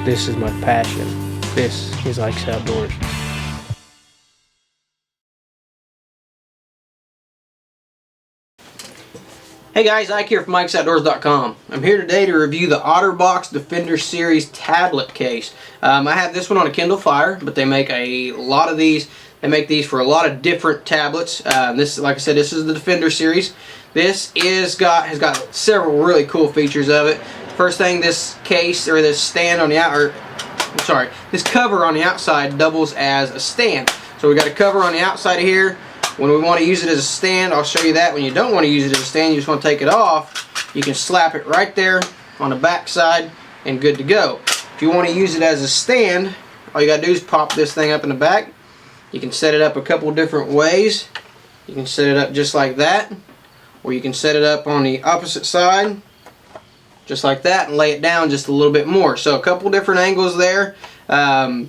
This is my passion. This is Ike's Outdoors. Hey guys, Ike here from IkesOutdoors.com. I'm here today to review the Otterbox Defender Series tablet case. I have this one on a Kindle Fire, but they make a lot of these. They make these for a lot of different tablets. This, like I said, this is the Defender Series. This has got several really cool features of it. First thing, this case or this stand on the this cover on the outside doubles as a stand. So we got a cover on the outside of here. When we want to use it as a stand, I'll show you that. When you don't want to use it as a stand, you just want to take it off, you can slap it right there on the back side and good to go. If you want to use it as a stand, all you got to do is pop this thing up in the back. You can set it up a couple different ways. You can set it up just like that, or you can set it up on the opposite side just like that and lay it down just a little bit more. So a couple different angles there to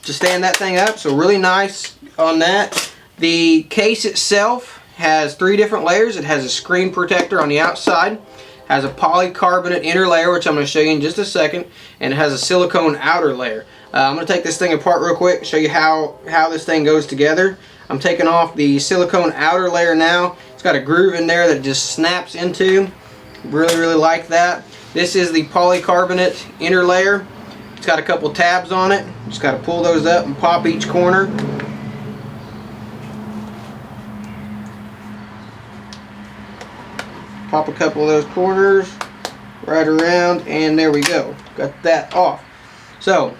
stand that thing up, so really nice on that. The case itself has 3 different layers. It has a screen protector on the outside, has a polycarbonate inner layer, which I'm going to show you in just a second, and it has a silicone outer layer. I'm going to take this thing apart real quick, show you how this thing goes together. I'm taking off the silicone outer layer now. It's got a groove in there that it just snaps into. Really like that. This is the polycarbonate inner layer. It's got a couple tabs on it. Just got to pull those up and pop each corner. Pop a couple of those corners right around, and there we go. Got that off. So,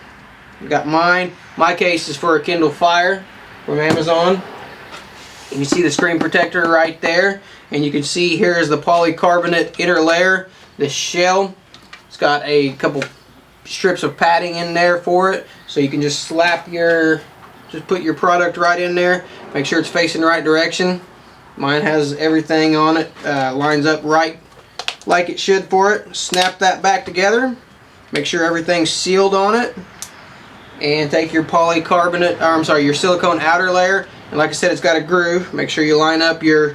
got mine. My case is for a Kindle Fire from Amazon. You can see the screen protector right there, and you can see here is the polycarbonate inner layer, the shell. It's got a couple strips of padding in there for it, so you can just put your product right in there. Make sure it's facing the right direction. Mine has everything on it, lines up right like it should for it. Snap that back together. Make sure everything's sealed on it. And take your your silicone outer layer. And like I said, it's got a groove. Make sure you line up your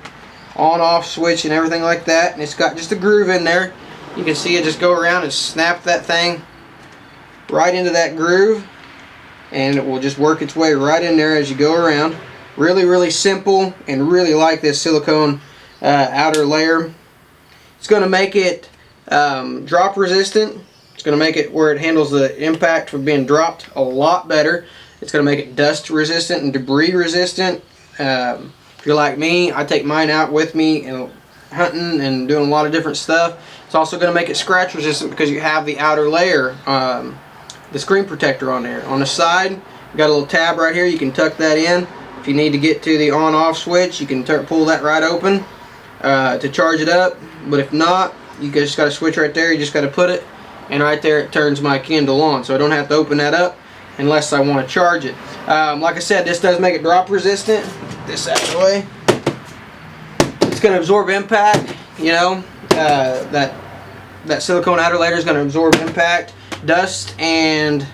on-off switch and everything like that. And it's got just a groove in there. You can see it just go around and snap that thing right into that groove. And it will just work its way right in there as you go around. Really simple, and really like this silicone outer layer. It's going to make it drop resistant. It's going to make it where it handles the impact from being dropped a lot better. It's going to make it dust resistant and debris resistant. If you're like me, I take mine out with me and hunting and doing a lot of different stuff. It's also going to make it scratch resistant because you have the outer layer, the screen protector on there. On the side, you got a little tab right here. You can tuck that in. If you need to get to the on-off switch, you can pull that right open to charge it up. But if not, you just got a switch right there. You just got to put it, and right there it turns my Kindle on. So I don't have to open that up unless I want to charge it. Like I said, this does make it drop resistant. This out of the way. It's going to absorb impact. You know, that silicone outer layer is going to absorb impact, dust, and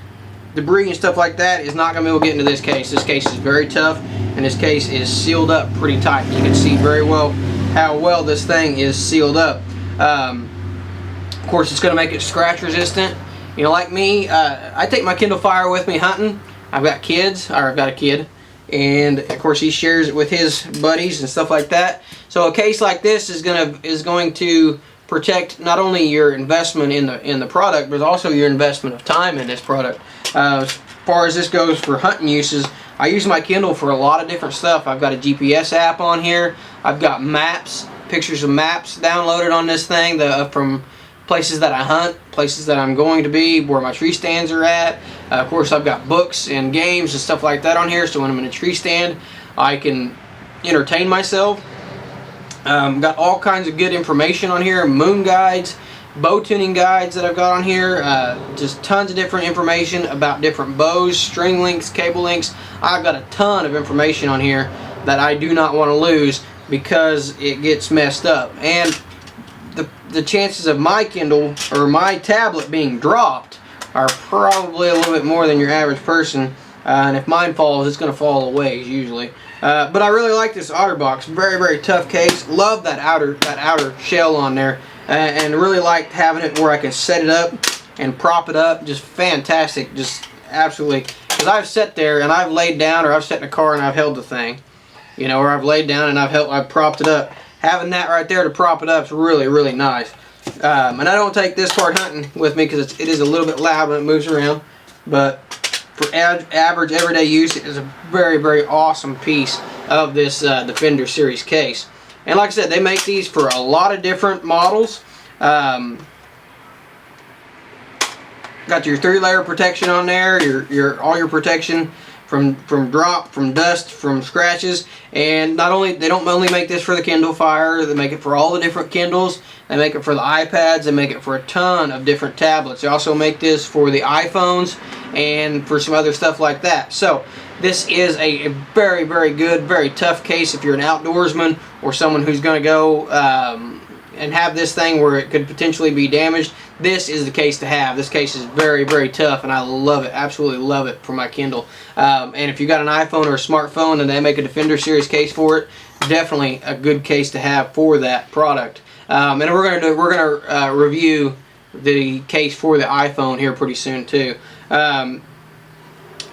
debris and stuff like that is not going to be able to get into this case. This case is very tough, and this case is sealed up pretty tight. You can see very well how well this thing is sealed up. Of course, it's going to make it scratch resistant. You know, like me, I take my Kindle Fire with me hunting. I've got kids, or I've got a kid, and of course he shares it with his buddies and stuff like that. So a case like this is going to protect not only your investment in the product, but also your investment of time in this product. As far as this goes for hunting uses, I use my Kindle for a lot of different stuff. I've got a GPS app on here. I've got maps, pictures of maps downloaded on this thing from places that I hunt, places that I'm going to be, where my tree stands are at. Of course, I've got books and games and stuff like that on here, so when I'm in a tree stand, I can entertain myself. Got all kinds of good information on here, moon guides, bow tuning guides that I've got on here, just tons of different information about different bows, string lengths, cable lengths. I've got a ton of information on here that I do not want to lose because it gets messed up. And the chances of my Kindle or my tablet being dropped are probably a little bit more than your average person. And if mine falls, it's going to fall away usually. But I really like this Otterbox. Very tough case. Love that outer shell on there, and really liked having it where I can set it up and prop it up. Just fantastic, just absolutely. Because I've sat there and I've laid down, or I've sat in a car and I've held the thing, you know, or I've laid down and I've propped it up. Having that right there to prop it up is really, really nice. And I don't take this part hunting with me because it is a little bit loud when it moves around, but for average everyday use, it is a very, very awesome piece of this Defender series case. And like I said, they make these for a lot of different models. Got your 3-layer protection on there, all your protection from drop, from dust, from scratches. And they don't only make this for the Kindle Fire, they make it for all the different Kindles. They make it for the iPads, they make it for a ton of different tablets. They also make this for the iPhones and for some other stuff like that. So this is a very, very good, very tough case if you're an outdoorsman or someone who's going to go and have this thing where it could potentially be damaged. This is the case to have. This case is very, very tough, and I love it, absolutely love it for my Kindle. And if you got an iPhone or a smartphone and they make a Defender series case for it, definitely a good case to have for that product. And we're gonna review the case for the iPhone here pretty soon too. Like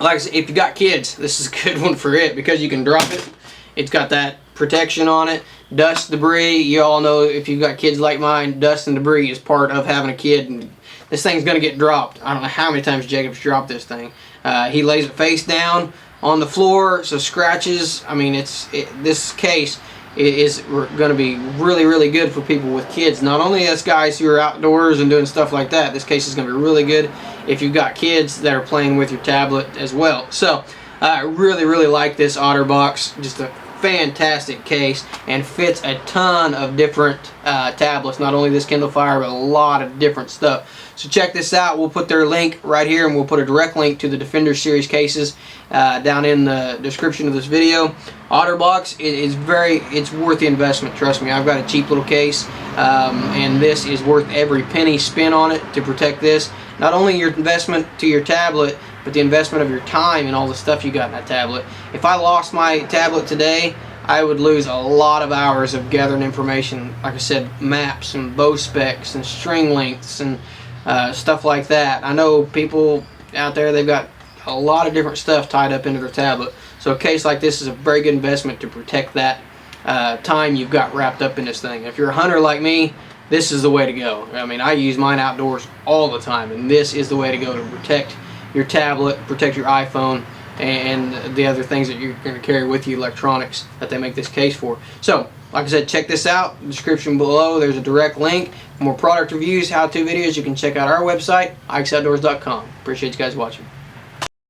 I said, if you got kids, this is a good one for it because you can drop it. It's got that protection on it. Dust, debris, you all know if you've got kids like mine, dust and debris is part of having a kid, and this thing's going to get dropped. I don't know how many times Jacob's dropped this thing. He lays it face down on the floor, so scratches, I mean, this case is going to be really, really good for people with kids. Not only us guys who are outdoors and doing stuff like that, this case is going to be really good if you've got kids that are playing with your tablet as well. So I really, really like this Otterbox. Just a fantastic case and fits a ton of different tablets. Not only this Kindle Fire, but a lot of different stuff. So check this out. We'll put their link right here, and we'll put a direct link to the Defender series cases down in the description of this video. Otterbox it's worth the investment. Trust me, I've got a cheap little case, and this is worth every penny spent on it to protect this. Not only your investment to your tablet, but the investment of your time and all the stuff you got in that tablet. If I lost my tablet today, I would lose a lot of hours of gathering information. Like I said, maps and bow specs and string lengths and stuff like that. I know people out there, they've got a lot of different stuff tied up into their tablet. So a case like this is a very good investment to protect that time you've got wrapped up in this thing. If you're a hunter like me, this is the way to go. I mean, I use mine outdoors all the time, and this is the way to go to protect your tablet, protect your iPhone, and the other things that you're going to carry with you, electronics, that they make this case for. So, like I said, check this out. In the description below, there's a direct link. For more product reviews, how-to videos, you can check out our website, ikesoutdoors.com. Appreciate you guys watching.